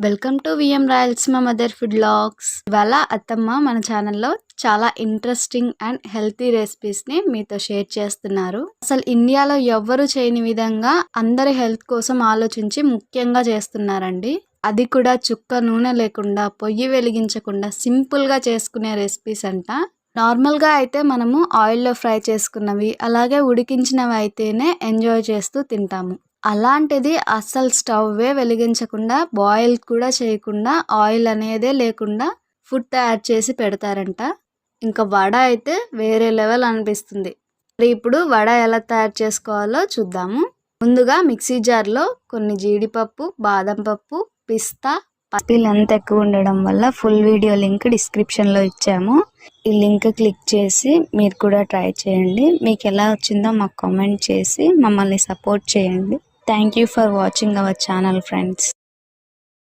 Welcome to VM Rayalaseema mother food vlogs. ఇవాళ అత్తమ్మ మన ఛానల్లో చాలా ఇంట్రెస్టింగ్ అండ్ హెల్తీ రెసిపీస్ని మీతో షేర్ చేస్తున్నారు. అసలు ఇండియాలో ఎవ్వరు చేయని విధంగా అందరి హెల్త్ కోసం ఆలోచించి ముఖ్యంగా చేస్తున్నారండి. అది కూడా చుక్క నూనె లేకుండా, పొయ్యి వెలిగించకుండా సింపుల్గా చేసుకునే రెసిపీస్ అంట. నార్మల్గా అయితే మనము ఆయిల్లో ఫ్రై చేసుకున్నవి అలాగే ఉడికించినవి అయితేనే ఎంజాయ్ చేస్తూ తింటాము. అలాంటిది అస్సలు స్టవ్వే వెలిగించకుండా, బాయిల్ కూడా చేయకుండా, ఆయిల్ అనేదే లేకుండా ఫుడ్ తయారు చేసి పెడతారంట. ఇంకా వడ అయితే వేరే లెవెల్ అనిపిస్తుంది. మరి ఇప్పుడు వడ ఎలా తయారు చేసుకోవాలో చూద్దాము. ముందుగా మిక్సీ జార్లో కొన్ని జీడిపప్పు, బాదం పప్పు, పిస్తా, లెంత్ ఎక్కువ ఉండడం వల్ల ఫుల్ వీడియో లింక్ డిస్క్రిప్షన్లో ఇచ్చాము. ఈ లింక్ క్లిక్ చేసి మీరు కూడా ట్రై చేయండి. మీకు ఎలా వచ్చిందో మాకు కామెంట్ చేసి మమ్మల్ని సపోర్ట్ చేయండి. Thank you for watching our channel, friends.